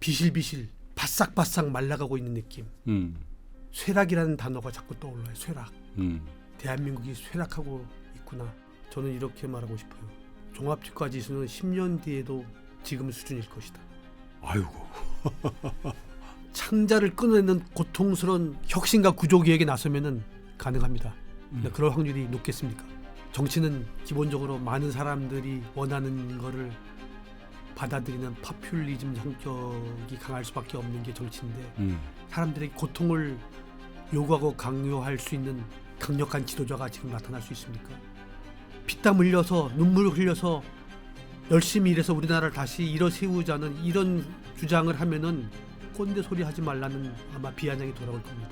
비실비실 바싹바싹 말라가고 있는 느낌. 쇠락이라는 단어가 자꾸 떠올라요. 쇠락. 대한민국이 쇠락하고 있구나. 저는 이렇게 말하고 싶어요. 종합치과지수는 10년 뒤에도 지금 수준일 것이다. 아이고. 창자를 끊어내는 고통스러운 혁신과 구조개혁에 나서면은 가능합니다. 근데 그럴 확률이 높겠습니까? 정치는 기본적으로 많은 사람들이 원하는 거를 받아들이는 파퓰리즘 성격이 강할 수밖에 없는 게 정치인데 사람들의 고통을 요구하고 강요할 수 있는 강력한 지도자가 지금 나타날 수 있습니까? 피땀 흘려서 눈물을 흘려서 열심히 일해서 우리나라를 다시 일어세우자는 이런 주장을 하면은 꼰대 소리 하지 말라는 아마 비아냥이 돌아올 겁니다.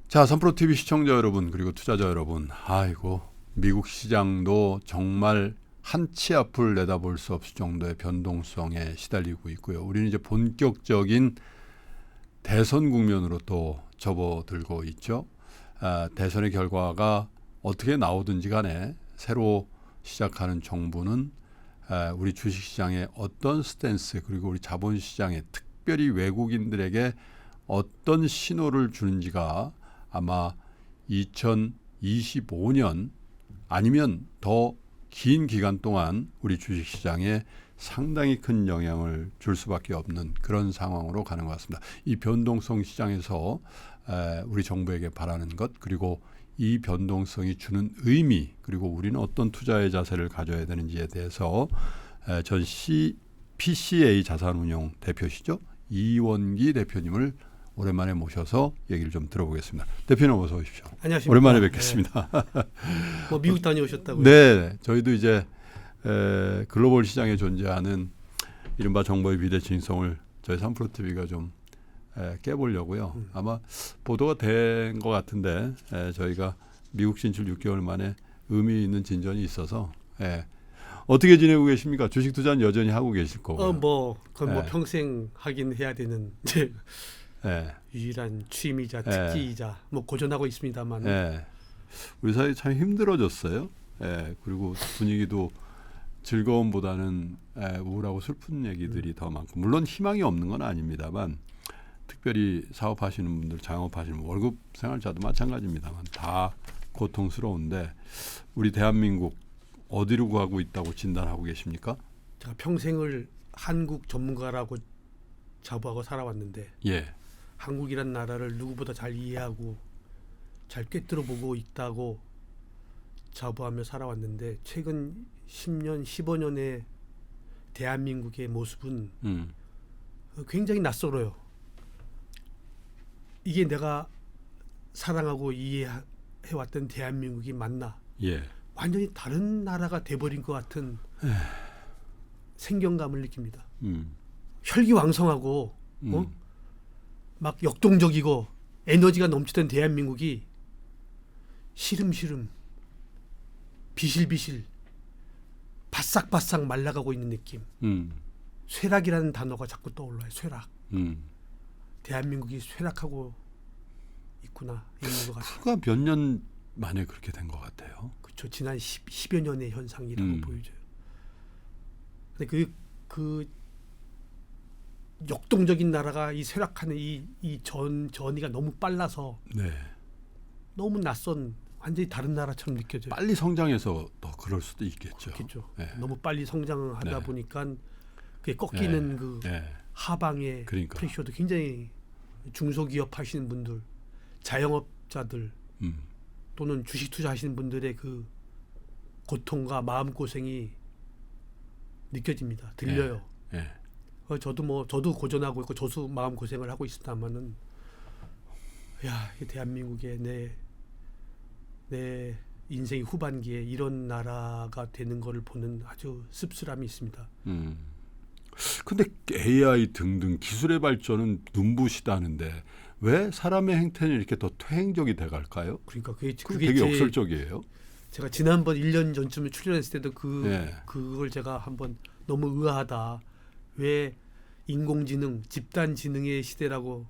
자, 선프로TV 시청자 여러분 그리고 투자자 여러분, 아이고 미국 시장도 정말 한 치 앞을 내다볼 수 없을 정도의 변동성에 시달리고 있고요. 우리는 이제 본격적인 대선 국면으로 또 접어들고 있죠. 대선의 결과가 어떻게 나오든지 간에 새로 시작하는 정부는 우리 주식시장의 어떤 스탠스 그리고 우리 자본시장에 특별히 외국인들에게 어떤 신호를 주는지가 아마 2025년 아니면 더 긴 기간 동안 우리 주식시장에 상당히 큰 영향을 줄 수밖에 없는 그런 상황으로 가는 것 같습니다. 이 변동성 시장에서 우리 정부에게 바라는 것 그리고 이 변동성이 주는 의미 그리고 우리는 어떤 투자의 자세를 가져야 되는지에 대해서 전 PCA 자산운용 대표시죠. 이원기 대표님을 오랜만에 모셔서 얘기를 좀 들어보겠습니다. 대표님 어서 오십시오. 안녕하십니까. 오랜만에 뵙겠습니다. 네. 뭐 미국 다녀오셨다고요? 네, 저희도 이제 글로벌 시장에 존재하는 이른바 정보의 비대칭성을 저희 선프로TV가 좀 깨보려고요. 아마 보도가 된 것 같은데 저희가 미국 진출 6개월 만에 의미 있는 진전이 있어서 어떻게 지내고 계십니까? 주식 투자는 여전히 하고 계실 거고요. 그건 뭐 평생 하긴 해야 되는 이제 유일한 취미이자 특기이자 뭐 고전하고 있습니다만. 우리 사회 참 힘들어졌어요. 그리고 분위기도 즐거움보다는 우울하고 슬픈 얘기들이 더 많고 물론 희망이 없는 건 아닙니다만 특별히 사업하시는 분들, 자영업하시는 분, 월급 생활자도 마찬가지입니다만 다 고통스러운데 우리 대한민국 어디로 가고 있다고 진단하고 계십니까? 제가 평생을 한국 전문가라고 자부하고 살아왔는데 한국이란 나라를 누구보다 잘 이해하고 잘 꿰뚫어보고 있다고 자부하며 살아왔는데 최근 10년, 15년의 대한민국의 모습은 굉장히 낯설어요. 이게 내가 사랑하고 이해해왔던 대한민국이 맞나? 완전히 다른 나라가 돼버린 것 같은 생경감을 느낍니다. 혈기왕성하고 막 역동적이고 에너지가 넘치던 대한민국이 시름시름 비실비실 바싹바싹 말라가고 있는 느낌. 쇠락이라는 단어가 자꾸 떠올라요. 쇠락. 대한민국이 쇠락하고 있구나. 있는 것 같아요. 그가 몇 년 만에 그렇게 된 것 같아요. 그렇죠. 지난 10여 년의 현상이라고 보여져요. 근데 그 역동적인 나라가 이 쇠락하는 이 전이가 너무 빨라서 너무 낯선 완전히 다른 나라처럼 느껴져요. 빨리 성장해서 더 그럴 수도 있겠죠. 그렇겠죠. 너무 빨리 성장하다 보니까 그게 꺾이는 그 하방의 프레셔도 굉장히 중소기업 하시는 분들, 자영업자들 또는 주식 투자하시는 분들의 그 고통과 마음고생이 느껴집니다. 들려요. 저도 고전하고 있고 저도 마음고생을 하고 있습니다만은 이 대한민국의 내 인생의 후반기에 이런 나라가 되는 것을 보는 아주 씁쓸함이 있습니다. 근데 AI 등등 기술의 발전은 눈부시다는데 왜 사람의 행태는 이렇게 더 퇴행적이 돼갈까요? 그러니까 그게 되게 역설적이에요. 제가 지난번 1년 전쯤에 출연했을 때도 그걸 제가 한번 너무 의아하다. 왜 인공지능, 집단지능의 시대라고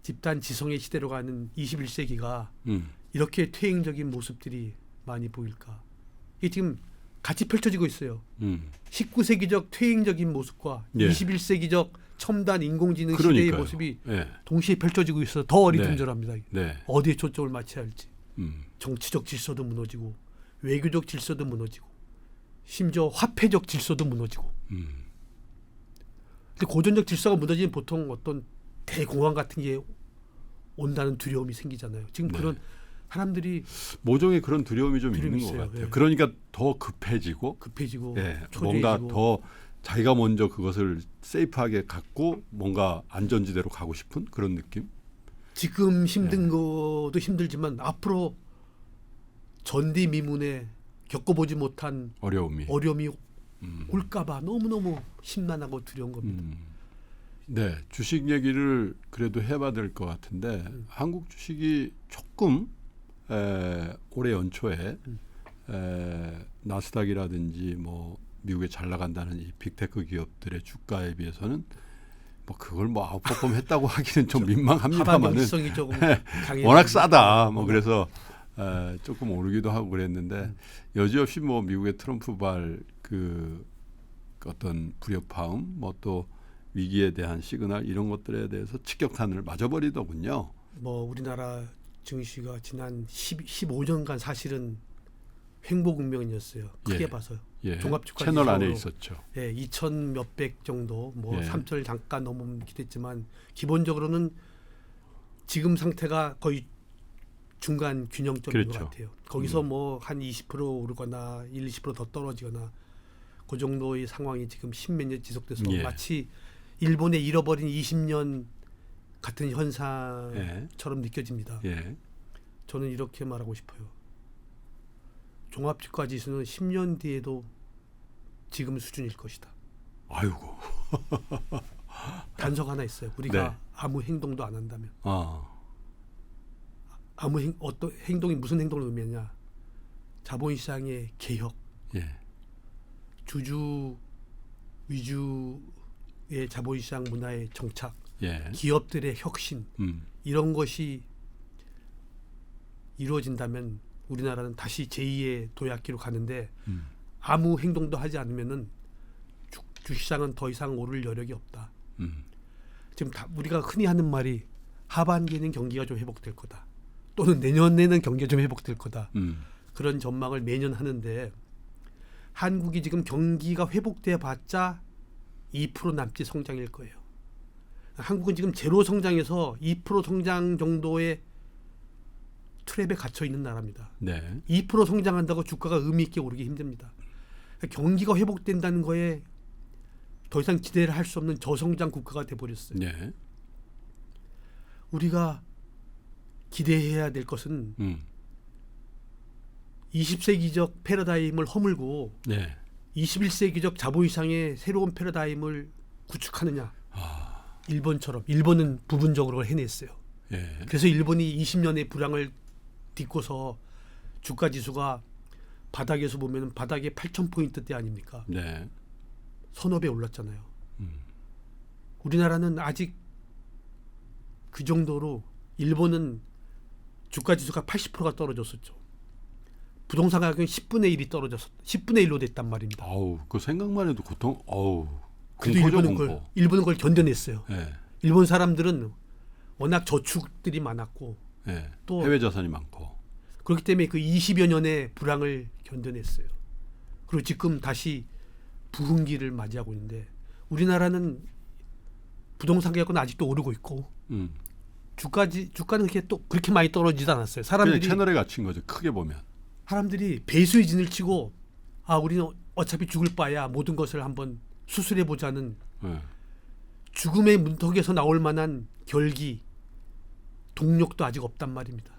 집단지성의 시대로 가는 21세기가 이렇게 퇴행적인 모습들이 많이 보일까? 이게 지금 같이 펼쳐지고 있어요. 19세기적 퇴행적인 모습과 예. 21세기적 첨단 인공지능 그러니까요. 시대의 모습이 예. 동시에 펼쳐지고 있어서 더 어리둥절합니다. 네. 어디에 초점을 맞춰야 할지. 음. 정치적 질서도 무너지고 외교적 질서도 무너지고 심지어 화폐적 질서도 무너지고. 근데 고전적 질서가 무너지면 보통 어떤 대공황 같은 게 온다는 두려움이 생기잖아요. 지금 네. 그런 사람들이 모종의 그런 두려움이 좀 두려움이 있는 것 있어요. 같아요. 예. 그러니까 더 급해지고 급해지고 예, 초조해지고. 뭔가 더 자기가 먼저 그것을 세이프하게 갖고 뭔가 안전지대로 가고 싶은 그런 느낌? 지금 힘든 것도 힘들지만 앞으로 전디미문에 겪어보지 못한 어려움이. 어려움이 올까봐 너무너무 심란하고 두려운 겁니다. 네, 주식 얘기를 그래도 해봐야 될 것 같은데 한국 주식이 조금 올해 연초에 나스닥이라든지 뭐 미국에 잘 나간다는 이 빅테크 기업들의 주가에 비해서는 뭐 그걸 뭐 아웃퍼폼 했다고 하기는 좀 민망합니다만은 하반기성이 조금 강해. 워낙 싸다. 뭐 그래서 조금 오르기도 하고 그랬는데 여지없이 뭐 미국의 트럼프발 그 어떤 불협화음 뭐 또 위기에 대한 시그널 이런 것들에 대해서 직격탄을 맞아버리더군요. 뭐 우리나라 증시가 지난 15년간 사실은 횡보국면이었어요. 크게 예. 봐서. 예, 종합주가 채널 안에 지수로 있었죠. 예, 2천 몇백 정도 뭐 예. 3천을 잠깐 넘기도 했지만 기본적으로는 지금 상태가 거의 중간 균형점인 그렇죠. 것 같아요. 거기서 뭐 한 20% 오르거나 1~20% 더 떨어지거나 그 정도의 상황이 지금 10몇 년 지속돼서 예. 마치 일본의 잃어버린 20년 같은 현상처럼 느껴집니다. 예. 저는 이렇게 말하고 싶어요. 종합주가 지수는 10년 뒤에도 지금 수준일 것이다. 아이고. 단서가 하나 있어요. 우리가 네. 아무 행동도 안 한다면. 아. 어떤 행동이 무슨 행동을 의미하냐? 자본시장의 개혁, 예. 주주 위주의 자본시장 문화의 정착, 예. 기업들의 혁신 이런 것이 이루어진다면 우리나라는 다시 제2의 도약기로 가는데 아무 행동도 하지 않으면은 주시장은 더 이상 오를 여력이 없다. 지금 우리가 흔히 하는 말이 하반기에는 경기가 좀 회복될 거다. 또는 내년에는 경기가 좀 회복될 거다. 그런 전망을 매년 하는데 한국이 지금 경기가 회복돼 봤자 2% 남짓 성장일 거예요. 한국은 지금 제로 성장에서 2% 성장 정도의 트랩에 갇혀 있는 나라입니다. 네. 2% 성장한다고 주가가 의미 있게 오르기 힘듭니다. 경기가 회복된다는 거에 더 이상 기대를 할 수 없는 저성장 국가가 돼버렸어요. 네. 우리가 기대해야 될 것은 20세기적 패러다임을 허물고 네. 21세기적 자본시장의 새로운 패러다임을 구축하느냐. 일본처럼. 일본은 부분적으로 해냈어요. 예. 그래서 일본이 20년의 불황을 딛고서 주가 지수가 바닥에서 보면 바닥에 8,000포인트대 아닙니까? 네. 서너 배 올랐잖아요. 우리나라는 아직 그 정도로 일본은 주가 지수가 80%가 떨어졌었죠. 부동산 가격은 10분의 1이 떨어졌어. 10분의 1로 됐단 말입니다. 아우, 그 생각만 해도 고통. 아우. 그래도 공포죠, 일본은 그걸 견뎌냈어요. 예. 일본 사람들은 워낙 저축들이 많았고 예. 또 해외 자산이 많고. 그렇기 때문에 그 20여 년의 불황을 견뎌냈어요. 그리고 지금 다시 부흥기를 맞이하고 있는데 우리나라는 부동산 가격은 아직도 오르고 있고 주가는 그렇게 또 그렇게 많이 떨어지지 않았어요. 그냥 채널에 갇힌 거죠. 크게 보면. 사람들이 배수의 진을 치고 우리는 어차피 죽을 바야 모든 것을 한번 수술해 보자는 예. 죽음의 문턱에서 나올 만한 결기, 동력도 아직 없단 말입니다.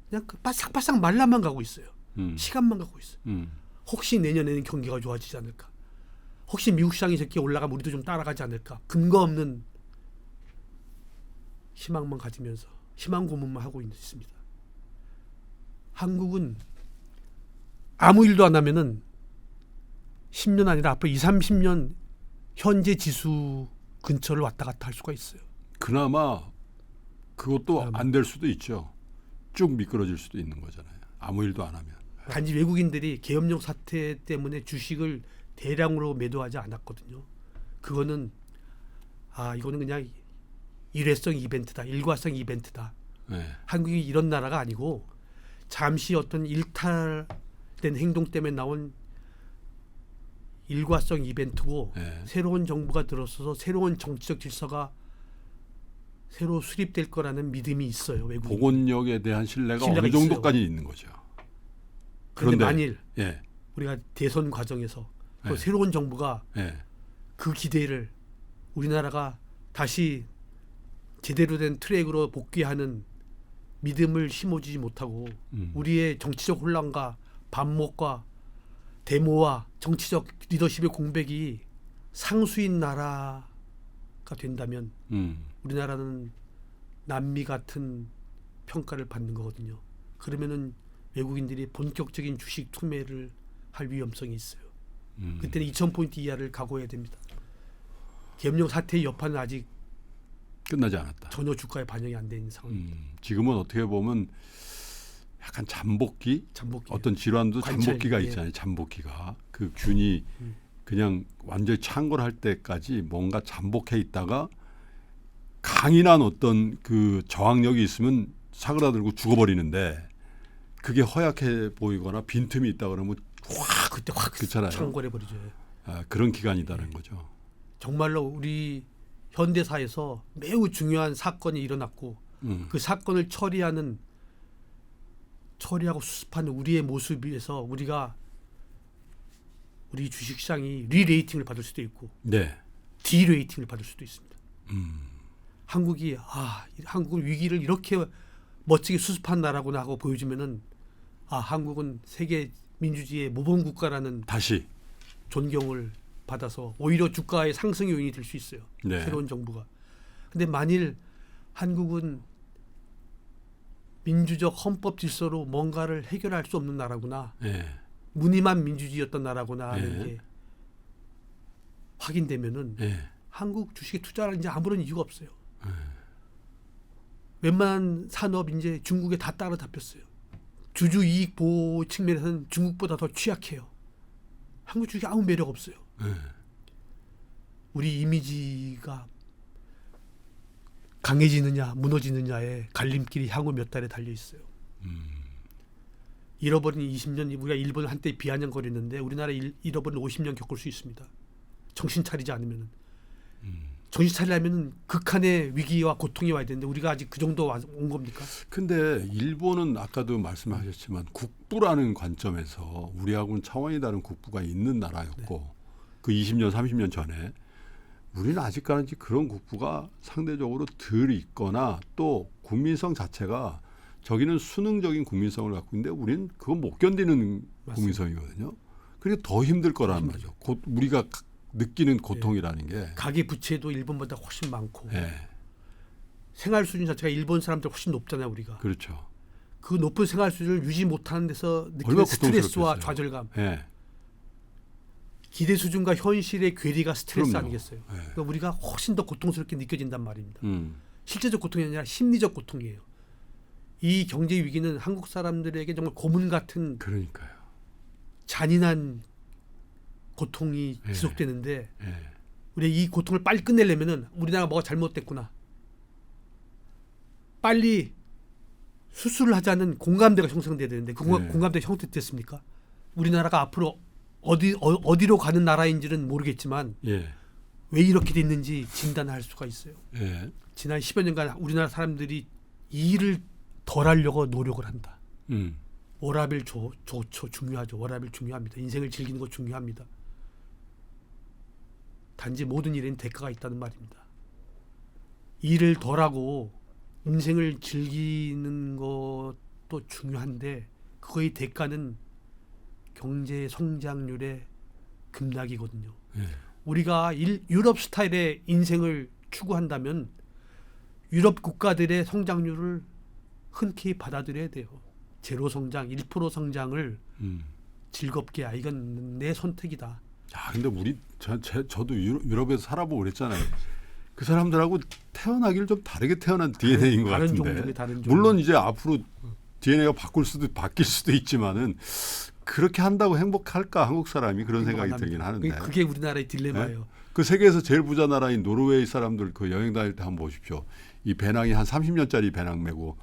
그냥 바싹바싹 말라만 가고 있어요. 시간만 가고 있어요. 혹시 내년에는 경기가 좋아지지 않을까? 혹시 미국 시장이 저렇게 올라가면 우리도 좀 따라가지 않을까? 근거 없는 희망만 가지면서 희망 고문만 하고 있습니다. 한국은 아무 일도 안 하면은 10년 아니라 앞으로 20~30년 현재 지수 근처를 왔다 갔다 할 수가 있어요. 그나마 그것도 안 될 수도 있죠. 쭉 미끄러질 수도 있는 거잖아요. 아무 일도 안 하면. 단지 외국인들이 계엄령 사태 때문에 주식을 대량으로 매도하지 않았거든요. 그거는 이거는 그냥 일회성 이벤트다, 일과성 이벤트다. 네. 한국이 이런 나라가 아니고 잠시 어떤 일탈된 행동 때문에 나온 일과성 이벤트고 네. 새로운 정부가 들어서서 새로운 정치적 질서가 새로 수립될 거라는 믿음이 있어요. 외국인. 복원력에 대한 신뢰가 어느 신뢰가 정도까지 있는 거죠. 그런데 그런데 만일 예. 우리가 대선 과정에서 또 네. 새로운 정부가 예. 그 기대를 우리나라가 다시 제대로 된 트랙으로 복귀하는 믿음을 심어주지 못하고 우리의 정치적 혼란과 반목과 데모와 정치적 리더십의 공백이 상수인 나라가 된다면 우리나라는 남미 같은 평가를 받는 거거든요. 그러면은 외국인들이 본격적인 주식 투매를 할 위험성이 있어요. 그때는 2,000포인트 이하를 각오해야 됩니다. 계엄령 사태의 여파는 아직 끝나지 않았다. 전혀 주가에 반영이 안 된 상황입니다. 지금은 어떻게 보면 약간 잠복기, 어떤 질환도 관찰, 잠복기가 예. 있잖아요. 잠복기가 그 균이 그냥 완전히 창궐할 때까지 뭔가 잠복해 있다가 강인한 어떤 그 저항력이 있으면 사그라들고 죽어버리는데 그게 허약해 보이거나 빈틈이 있다 그러면 그때 확 그렇잖아요. 창궐해 버리죠. 그런 기간이다는 거죠. 정말로 우리 현대사에서 매우 중요한 사건이 일어났고 그 사건을 처리하고 수습하는 우리의 모습에서 우리가 우리 주식시장이 리레이팅을 받을 수도 있고 네. 디레이팅을 받을 수도 있습니다. 한국이 한국은 위기를 이렇게 멋지게 수습한 나라구나 하고 보여주면은 한국은 세계 민주주의의 모범 국가라는 다시 존경을 받아서 오히려 주가의 상승 요인이 될 수 있어요. 네. 새로운 정부가. 근데 만일 한국은 민주적 헌법 질서로 뭔가를 해결할 수 없는 나라구나. 네. 무늬만 민주주의였던 나라구나 하는 네. 게 확인되면은 네. 한국 주식에 투자할 이제 아무런 이유가 없어요. 웬만한 산업 이제 중국에 다 따라잡혔어요. 주주 이익 보호 측면에서는 중국보다 더 취약해요. 한국 주식이 아무 매력 없어요. 우리 이미지가 강해지느냐 무너지느냐의 갈림길이 향후 몇 달에 달려 있어요. 잃어버린 20년 우리가 일본을 한때 비아냥거렸는데 우리나라 잃어버린 50년 겪을 수 있습니다. 정신 차리지 않으면은. 정신 차리려면은 극한의 위기와 고통이 와야 되는데 우리가 아직 그 정도 온 겁니까? 근데 일본은 아까도 말씀하셨지만 국부라는 관점에서 우리하고는 차원이 다른 국부가 있는 나라였고 그 20년 30년 전에 우리는 아직까지 그런 국부가 상대적으로 덜 있거나 또 국민성 자체가 저기는 수능적인 국민성을 갖고 있는데 우리는 그건 못 견디는 맞습니다. 국민성이거든요. 그러니까 더 힘들 거란 말이죠. 곧 우리가 느끼는 고통이라는 게 가계 부채도 일본보다 훨씬 많고 예. 생활 수준 자체가 일본 사람들 훨씬 높잖아요. 우리가. 그렇죠. 그 높은 생활 수준을 유지 못하는 데서 얼마나 느끼는 스트레스와 고통스럽겠어요. 좌절감. 예. 기대 수준과 현실의 괴리가 스트레스 그럼요. 아니겠어요. 예. 그러니까 우리가 훨씬 더 고통스럽게 느껴진단 말입니다. 음. 실제적 고통이 아니라 심리적 고통이에요. 이 경제 위기는 한국 사람들에게 정말 고문 같은 그러니까요. 잔인한 고통이 예. 지속되는데 예. 우리 이 고통을 빨리 끝내려면은 우리나라가 뭐가 잘못됐구나. 빨리 수술을 하자는 공감대가 형성돼야 되는데 그 네. 공감대가 형성됐습니까? 우리나라가 앞으로 어디로 가는 나라인지는 모르겠지만 예. 왜 이렇게 됐는지 진단할 수가 있어요. 예. 지난 10여 년간 우리나라 사람들이 이 일을 덜 하려고 노력을 한다. 워라밸 좋죠. 중요하죠. 워라밸 중요합니다. 인생을 즐기는 거 중요합니다. 단지 모든 일에는 대가가 있다는 말입니다. 일을 덜 하고 인생을 즐기는 것도 중요한데 그거의 대가는 경제 성장률의 급락이거든요. 예. 우리가 유럽 스타일의 인생을 추구한다면 유럽 국가들의 성장률을 흔쾌히 받아들여야 돼요. 제로 성장, 1% 성장을 즐겁게 이건 내 선택이다. 근데 저도 유럽에서 살아보고 그랬잖아요. 그 사람들하고 태어나기를 좀 다르게 태어난 DNA인 것 다른 같은데. 종족이 다른 종족. 물론 이제 앞으로 DNA가 바뀔 수도 있지만은 그렇게 한다고 행복할까 한국 사람이 그런 생각이 들긴 하는데. 그게 우리나라의 딜레마예요. 네? 그 세계에서 제일 부자 나라인 노르웨이 사람들 그 여행 다닐 때 한번 보십시오. 이 배낭이 한 30년짜리 배낭 메고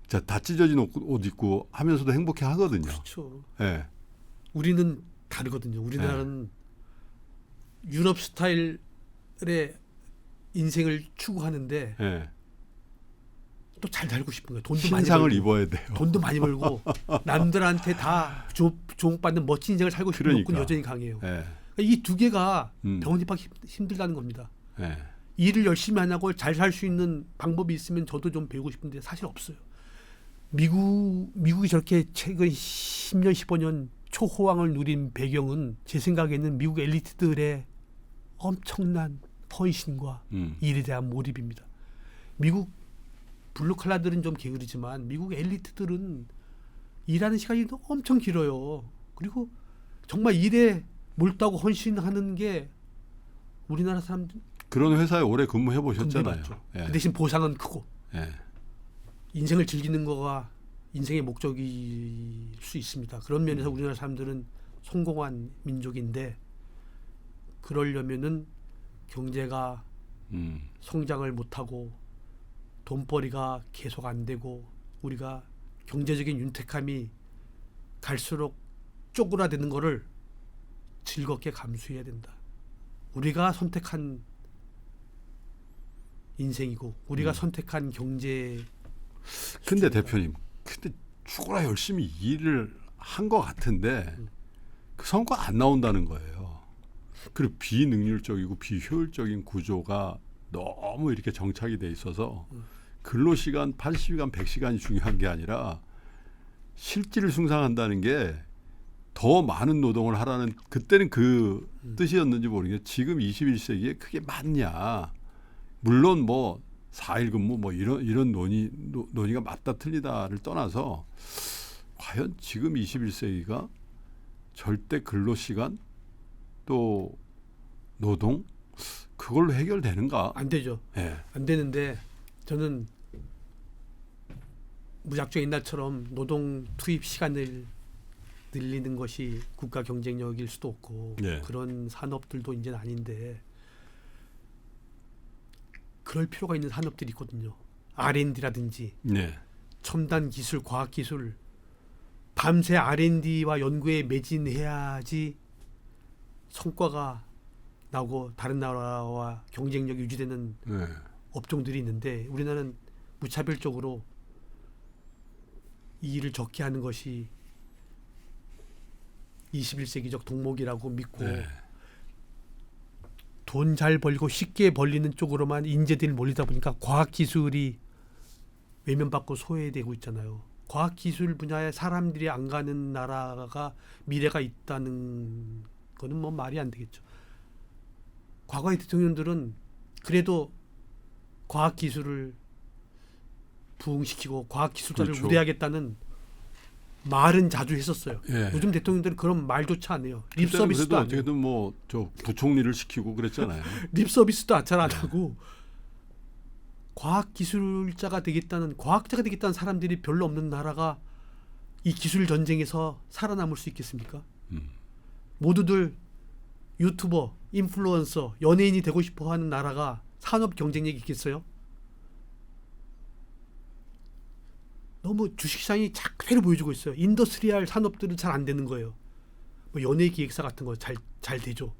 자, 다 찢어진 옷 입고 하면서도 행복해 하거든요. 그렇죠. 네. 우리는 다르거든요. 우리나라는 유럽 스타일의 인생을 추구하는데 네. 또 잘 살고 싶은 거예요. 돈도 많이 신상을 벌고, 입어야 돼요. 돈도 많이 벌고 남들한테 다 조목받는 멋진 인생을 살고 싶은 그러니까. 욕구는 여전히 강해요. 네. 이 두 개가 병원 입학 힘들다는 겁니다. 네. 일을 열심히 안 하고 잘 살 수 있는 방법이 있으면 저도 좀 배우고 싶은데 사실 없어요. 미국이 저렇게 최근 10년, 15년 초호황을 누린 배경은 제 생각에는 미국 엘리트들의 엄청난 헌신과 일에 대한 몰입입니다. 미국 블루칼라들은 좀 게으르지만 미국 엘리트들은 일하는 시간이 엄청 길어요. 그리고 정말 일에 몰두하고 헌신하는 게 우리나라 사람들 그런 회사에 오래 근무해 보셨잖아요. 예. 그 대신 보상은 크고 예. 인생을 즐기는 거가 인생의 목적일 수 있습니다. 그런 면에서 우리나라 사람들은 성공한 민족인데 그러려면은 경제가 성장을 못하고 돈벌이가 계속 안 되고 우리가 경제적인 윤택함이 갈수록 쪼그라드는 거를 즐겁게 감수해야 된다. 우리가 선택한 인생이고 우리가 선택한 경제. 근데 대표님, 근데 죽어라 열심히 일을 한 것 같은데 그 성과 안 나온다는 거예요. 그리고 비능률적이고 비효율적인 구조가 너무 이렇게 정착이 돼 있어서 근로시간 80시간, 100시간이 중요한 게 아니라 실질을 숭상한다는 게 더 많은 노동을 하라는 그때는 그 뜻이었는지 모르겠는데 지금 21세기에 그게 맞냐. 물론 뭐 4일 근무 뭐 이런 논의가 맞다 틀리다를 떠나서 과연 지금 21세기가 절대 근로시간 또 노동 그걸로 해결되는가? 안 되죠. 네. 안 되는데 저는 무작정 옛날처럼 노동 투입 시간을 늘리는 것이 국가 경쟁력일 수도 없고 네. 그런 산업들도 이제는 아닌데 그럴 필요가 있는 산업들이 있거든요. R&D라든지 네. 첨단 기술, 과학 기술 밤새 R&D와 연구에 매진해야지 성과가 나오고 다른 나라와 경쟁력이 유지되는 네. 업종들이 있는데 우리나라는 무차별적으로 이 일을 적게 하는 것이 21세기적 덕목이라고 믿고 네. 돈 잘 벌고 쉽게 벌리는 쪽으로만 인재들이 몰리다 보니까 과학기술이 외면받고 소외되고 있잖아요. 과학기술 분야에 사람들이 안 가는 나라가 미래가 있다는 거는 뭐 말이 안 되겠죠. 과거의 대통령들은 그래도 과학기술을 부흥시키고 과학기술자를 그렇죠. 우대하겠다는 말은 자주 했었어요. 예. 요즘 대통령들은 그런 말조차 안 해요. 립 서비스도 안 해요. 어떻게든 뭐 저 부총리를 시키고 그랬잖아요. 립 서비스도 잘 안 하고 과학기술자가 되겠다는 과학자가 되겠다는 사람들이 별로 없는 나라가 이 기술 전쟁에서 살아남을 수 있겠습니까? 모두들 유튜버, 인플루언서, 연예인이 되고 싶어 하는 나라가 산업 경쟁력이 있겠어요? 너무 주식시장이 작회를 보여주고 있어요. 인더스트리얼 산업들은 잘 안 되는 거예요. 뭐 연예 기획사 같은 거 잘 되죠.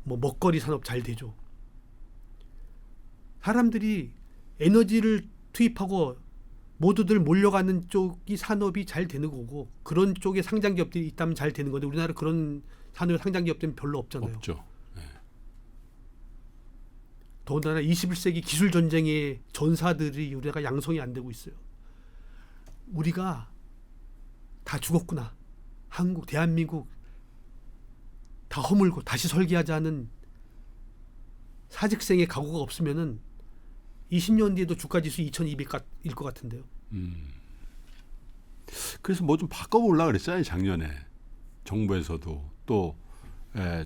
뭐 먹거리 산업 잘 되죠. 사람들이 에너지를 투입하고 모두들 몰려가는 쪽이 산업이 잘 되는 거고 그런 쪽에 상장 기업들이 있다면 잘 되는 건데 우리나라 그런 산업 상장 기업들은 별로 없잖아요. 없죠. 네. 더군다나 21세기 기술 전쟁의 전사들이 우리가 양성이 안 되고 있어요. 우리가 다 죽었구나. 한국, 대한민국 다 허물고 다시 설계하자는 사직생의 각오가 없으면은 20년 뒤에도 주가지수 2200일 것 같은데요. 그래서 뭐 좀 바꿔보려고 그랬잖아요. 작년에 정부에서도 또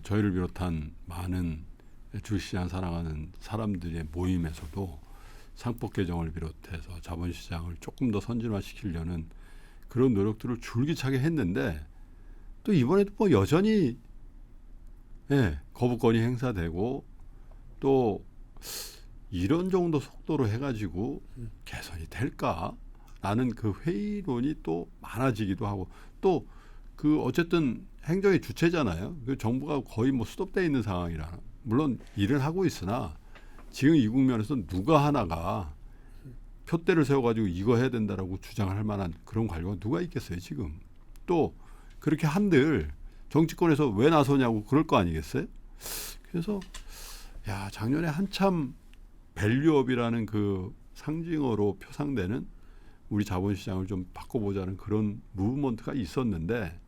저희를 비롯한 많은 주식시장 사랑하는 사람들의 모임에서도 상법 개정을 비롯해서 자본시장을 조금 더 선진화시키려는 그런 노력들을 줄기차게 했는데 또 이번에도 뭐 여전히 거부권이 행사되고 또 이런 정도 속도로 해가지고 개선이 될까라는 그 회의론이 또 많아지기도 하고 또 그 어쨌든 행정의 주체잖아요. 그 정부가 거의 뭐 수도돼 있는 상황이라 물론 일은 하고 있으나 지금 이 국면에서 누가 하나가 표대를 세워가지고 이거 해야 된다라고 주장할 만한 그런 관료가 누가 있겠어요 지금. 또 그렇게 한들 정치권에서 왜 나서냐고 그럴 거 아니겠어요? 그래서 야 작년에 한참 밸류업이라는 그 상징어로 표상되는 우리 자본시장을 좀 바꿔보자는 그런 무브먼트가 있었는데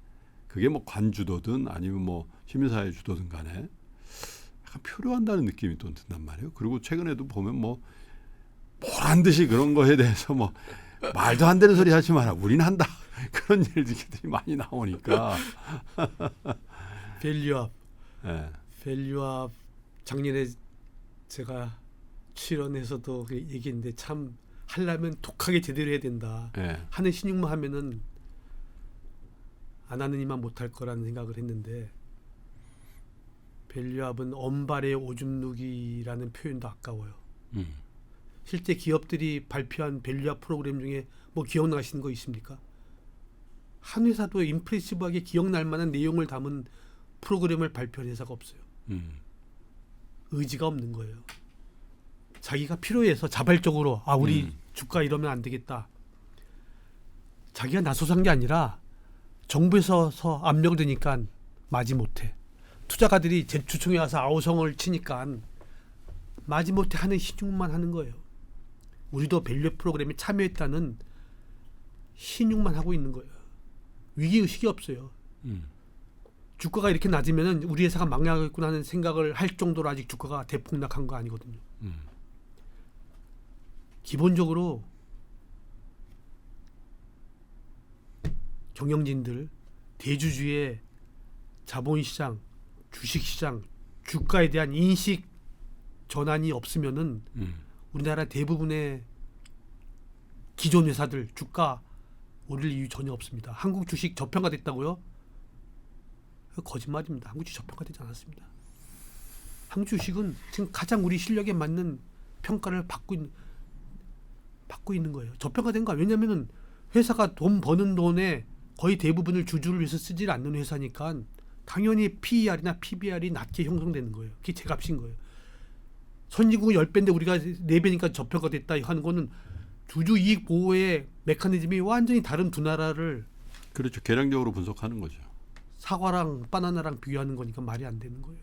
그게 뭐 관주도든 아니면 뭐 시민사회 주도든 간에 약간 표류한다는 느낌이 또 든단 말이에요. 그리고 최근에도 보면 뭐 보란 듯이 그런 거에 대해서 뭐 말도 안 되는 소리 하지 마라. 우리는 한다. 그런 일들이 많이 나오니까. 밸류업. 네. 밸류업 작년에 제가 출연해서도 얘기했는데 참 하려면 독하게 제대로 해야 된다. 네. 하는 신용만 하면은 안 하는 이만 못할 거라는 생각을 했는데 밸류업은 언발의 오줌 누기라는 표현도 아까워요. 실제 기업들이 발표한 밸류업 프로그램 중에 뭐 기억나시는 거 있습니까? 한 회사도 임프레시브하게 기억날 만한 내용을 담은 프로그램을 발표한 회사가 없어요. 의지가 없는 거예요. 자기가 필요해서 자발적으로 우리 주가 이러면 안 되겠다. 자기가 나서서 한 게 아니라 정부에서 압력을 드니까 마지못해. 투자가들이 제주총회 와서 아우성을 치니까 마지못해 하는 신용만 하는 거예요. 우리도 밸류 프로그램에 참여했다는 신용만 하고 있는 거예요. 위기의식이 없어요. 주가가 이렇게 낮으면 우리 회사가 망하겠구나 하는 생각을 할 정도로 아직 주가가 대폭락한 거 아니거든요. 기본적으로 경영진들, 대주주의 자본시장, 주식시장, 주가에 대한 인식 전환이 없으면은 우리나라 대부분의 기존 회사들 주가 오를 이유 전혀 없습니다. 한국 주식 저평가됐다고요? 거짓말입니다. 한국 주식 저평가되지 않았습니다. 한국 주식은 지금 가장 우리 실력에 맞는 평가를 받고 있는 거예요. 저평가된 거 왜냐면은 회사가 돈 버는 돈에 거의 대부분을 주주를 위해서 쓰지 않는 회사니까 당연히 PER이나 PBR이 낮게 형성되는 거예요. 그게 제값인 거예요. 선진국은 10배인데 우리가 4배니까 저평가됐다 하는 거는 주주 이익 보호의 메커니즘이 완전히 다른 두 나라를 그렇죠. 계량적으로 분석하는 거죠. 사과랑 바나나랑 비교하는 거니까 말이 안 되는 거예요.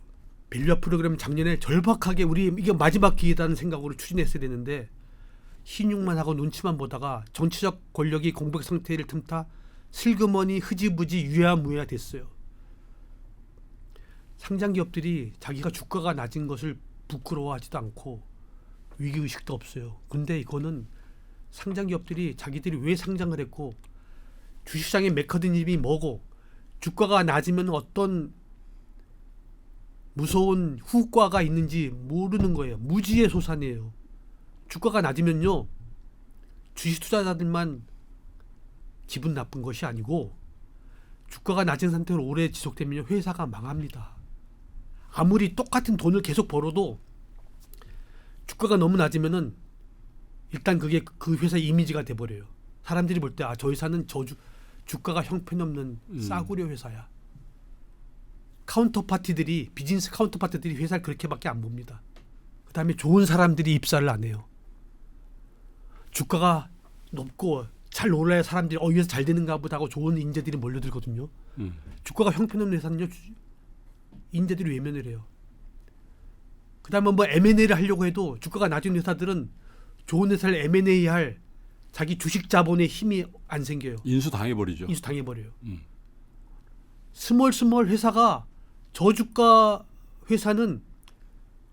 밸류업 프로그램 작년에 절박하게 우리 이게 마지막 기회라는 생각으로 추진했어야 되는데 신용만 하고 눈치만 보다가 정치적 권력이 공백 상태를 틈타 슬그머니 흐지부지 유야무야 됐어요. 상장 기업들이 자기가 주가가 낮은 것을 부끄러워하지도 않고 위기의식도 없어요. 근데 이거는 상장 기업들이 자기들이 왜 상장을 했고 주식시장의 메커니즘이 뭐고 주가가 낮으면 어떤 무서운 후과가 있는지 모르는 거예요. 무지의 소산이에요. 주가가 낮으면요 주식 투자자들만 기분 나쁜 것이 아니고 주가가 낮은 상태로 오래 지속되면 회사가 망합니다. 아무리 똑같은 돈을 계속 벌어도 주가가 너무 낮으면은 일단 그게 그 회사 이미지가 돼버려요. 사람들이 볼 때 저 회사는 주가가 형편없는 싸구려 회사야. 카운터파티들이 비즈니스 카운터파티들이 회사를 그렇게밖에 안 봅니다. 그 다음에 좋은 사람들이 입사를 안 해요. 주가가 높고 잘 놀라야 사람들이 이 회사 잘 되는가 보다 하고 좋은 인재들이 몰려들거든요. 주가가 형편없는 회사는요 인재들이 외면을 해요. 그 다음에 뭐 M&A를 하려고 해도 주가가 낮은 회사들은 좋은 회사를 M&A 할 자기 주식 자본의 힘이 안 생겨요. 인수 당해버리죠. 인수 당해버려요. 스몰 회사가 저주가 회사는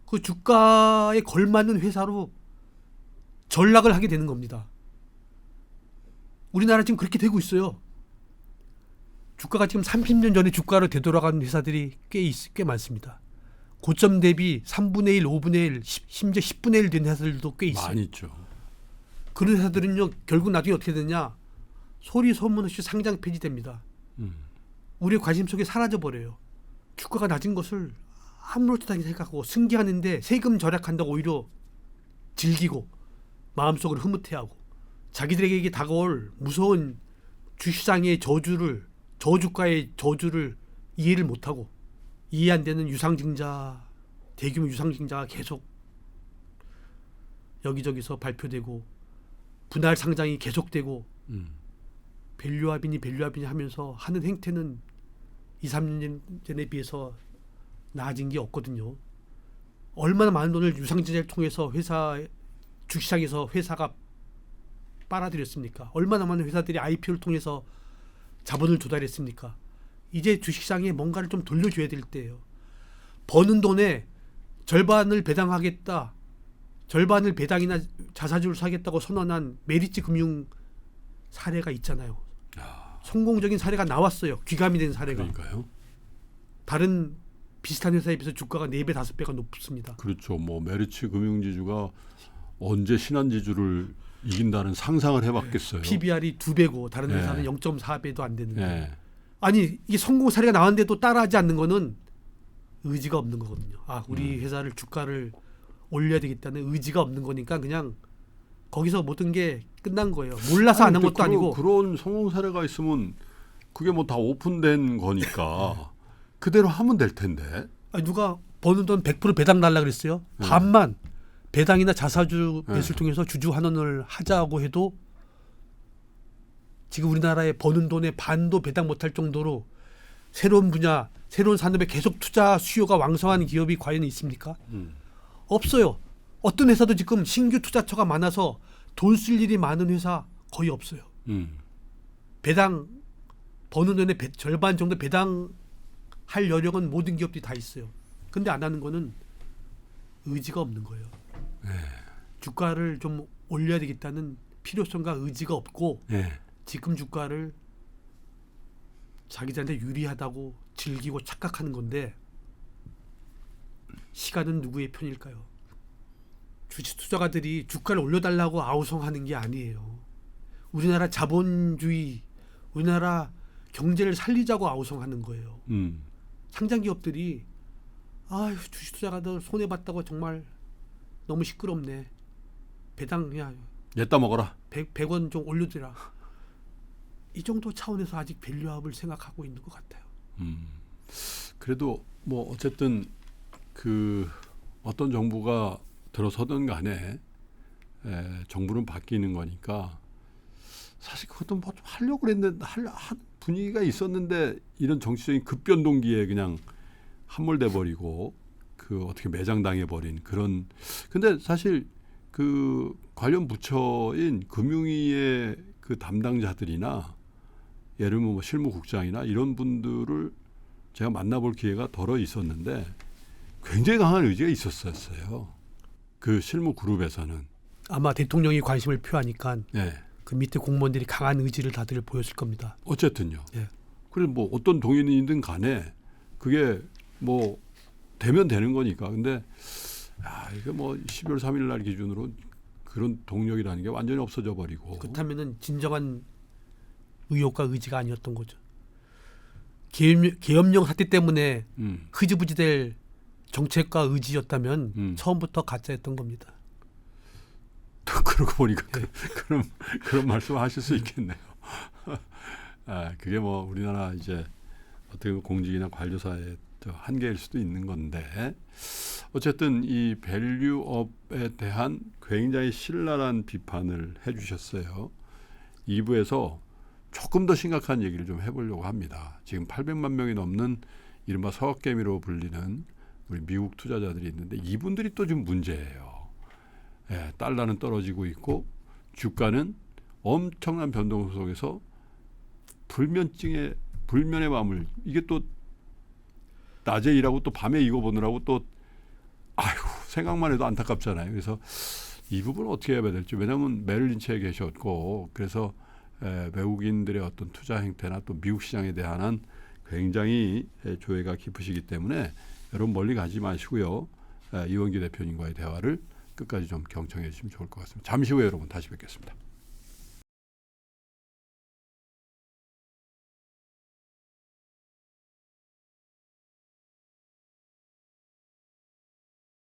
그 주가에 걸맞는 회사로 전락을 하게 되는 겁니다. 우리나라 지금 그렇게 되고 있어요. 주가가 지금 30년 전에 주가로 되돌아가는 회사들이 꽤 많습니다. 고점 대비 3분의 1, 5분의 1, 심지어 10분의 1 된 회사들도 꽤 있어요. 많이 있죠. 그런 회사들은요 결국 나중에 어떻게 되냐 소리 소문 없이 상장 폐지됩니다. 우리의 관심 속에 사라져 버려요. 주가가 낮은 것을 아무렇지도 않게 생각하고 승계하는데 세금 절약한다고 오히려 즐기고 마음속으로 흐뭇해하고 자기들에게 다가올 무서운 주시장의 저주가의 저주를 이해를 못하고 이해 안 되는 유상증자 대규모 유상증자가 계속 여기저기서 발표되고 분할 상장이 계속되고 밸류업이니 하면서 하는 행태는 2, 3년 전에 비해서 나아진 게 없거든요. 얼마나 많은 돈을 유상증자를 통해서 주식시장에서 회사가 빨아들였습니까? 얼마나 많은 회사들이 IPO를 통해서 자본을 조달했습니까? 이제 주식시장에 뭔가를 좀 돌려줘야 될 때예요. 버는 돈의 절반을 배당하겠다. 절반을 배당이나 자사주를 사겠다고 선언한 메리츠 금융 사례가 있잖아요. 성공적인 사례가 나왔어요. 귀감이 된 사례가. 그러니까요. 다른 비슷한 회사에 비해서 주가가 4배, 5배가 높습니다. 그렇죠. 뭐 메리츠 금융지주가 언제 신한지주를 이긴다는 상상을 해봤겠어요. PBR이 2배고 다른 네. 회사는 0.4배도 안 되는데. 네. 아니 이게 성공 사례가 나왔는데도 따라하지 않는 거는 의지가 없는 거거든요. 우리 회사를 주가를 올려야 되겠다는 의지가 없는 거니까 그냥 거기서 모든 게 끝난 거예요. 몰라서 안 한 것도 아니고. 그런 성공 사례가 있으면 그게 뭐 다 오픈된 거니까 그대로 하면 될 텐데. 누가 버는 돈 100% 배당 달라 그랬어요. 반만 배당이나 자사주 매수를 통해서 주주 환원을 하자고 해도 지금 우리나라에 버는 돈의 반도 배당 못할 정도로 새로운 분야, 새로운 산업에 계속 투자 수요가 왕성한 기업이 과연 있습니까? 없어요. 어떤 회사도 지금 신규 투자처가 많아서 돈 쓸 일이 많은 회사 거의 없어요. 배당 버는 돈의 절반 정도 배당할 여력은 모든 기업들이 다 있어요. 근데 안 하는 거는 의지가 없는 거예요. 주가를 좀 올려야 되겠다는 필요성과 의지가 없고 지금 주가를 자기들한테 유리하다고 즐기고 착각하는 건데 시간은 누구의 편일까요? 주식 투자가들이 주가를 올려달라고 아우성하는 게 아니에요. 우리나라 자본주의, 우리나라 경제를 살리자고 아우성하는 거예요. 상장 기업들이 주식 투자가들 손해 봤다고 정말 너무 시끄럽네. 배당 야 냈다 먹어라. 100원 좀 올려주라. 이 정도 차원에서 아직 밸류업을 생각하고 있는 것 같아요. 그래도 뭐 어쨌든 그 어떤 정부가 들어서든 간에 정부는 바뀌는 거니까 사실 그것도 뭐 좀 하려고 그랬는데 한 분위기가 있었는데 이런 정치적인 급변동기에 그냥 함몰돼 버리고 그 어떻게 매장당해 버린 그런. 근데 사실 그 관련 부처인 금융위의 그 담당자들이나 예를 들면 뭐 실무국장이나 이런 분들을 제가 만나볼 기회가 덜어 있었는데 굉장히 강한 의지가 있었어요. 그 실무 그룹에서는. 아마 대통령이 관심을 표하니까 네. 그 밑에 공무원들이 강한 의지를 다들 보였을 겁니다. 어쨌든요. 예. 그래서 뭐 어떤 동인이든 간에 그게 뭐 되면 되는 거니까. 근데 이게 뭐 12월 3일 날 기준으로 그런 동력이라는 게 완전히 없어져 버리고. 그렇다면은 진정한 의욕과 의지가 아니었던 거죠. 계엄령 사태 때문에 흐지부지될 정책과 의지였다면 처음부터 가짜였던 겁니다. 또 그러고 보니까 그런 말씀 하실 수 있겠네요. 그게 뭐 우리나라 이제 어떻게 보면 공직이나 관료사의 한계일 수도 있는 건데 어쨌든 이 밸류업에 대한 굉장히 신랄한 비판을 해주셨어요. 2부에서 조금 더 심각한 얘기를 좀 해보려고 합니다. 지금 800만 명이 넘는 이른바 서학개미로 불리는 우리 미국 투자자들이 있는데 이분들이 또 좀 문제예요. 달러는 떨어지고 있고 주가는 엄청난 변동 속에서 불면의 밤을 이게 또 낮에 일하고 또 밤에 이거 보느라고 또 생각만 해도 안타깝잖아요. 그래서 이 부분을 어떻게 해야 될지. 왜냐하면 메릴 린치에 계셨고 그래서 외국인들의 어떤 투자 행태나 또 미국 시장에 대한 굉장히 조예가 깊으시기 때문에 여러분 멀리 가지 마시고요. 이원기 대표님과의 대화를 끝까지 좀 경청해 주시면 좋을 것 같습니다. 잠시 후에 여러분 다시 뵙겠습니다.